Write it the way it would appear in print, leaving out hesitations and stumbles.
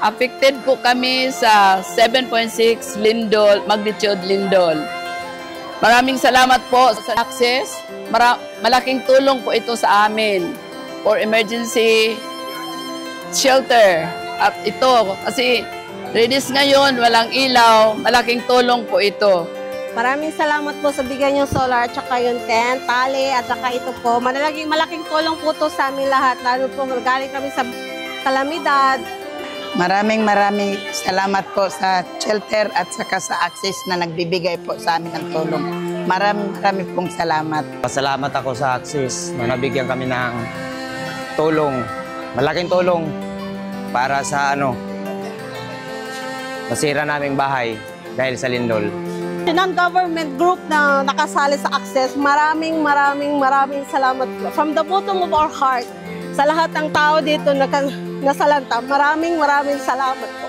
Affected po kami sa 7.6 lindol, magnitude lindol. Maraming salamat po sa access. Malaking tulong po ito sa amin for emergency shelter. At ito, kasi Redis ngayon, walang ilaw, malaking tulong po ito. Maraming salamat po sa bigay niyong solar, at saka yung tent, tali, at saka ito po. Malaking tulong po ito sa amin lahat, lalo po galing kami sa kalamidad. Maraming salamat po sa shelter at saka sa access na nagbibigay po sa amin ng tulong. Maraming pong salamat. Pasalamat ako sa access na nabigyan kami ng tulong. Malaking tulong para sa nasira naming bahay dahil sa lindol. Non-government group na nakasali sa access, maraming salamat po. From the bottom of our heart, sa lahat ng tao dito na nasalanta, maraming salamat po.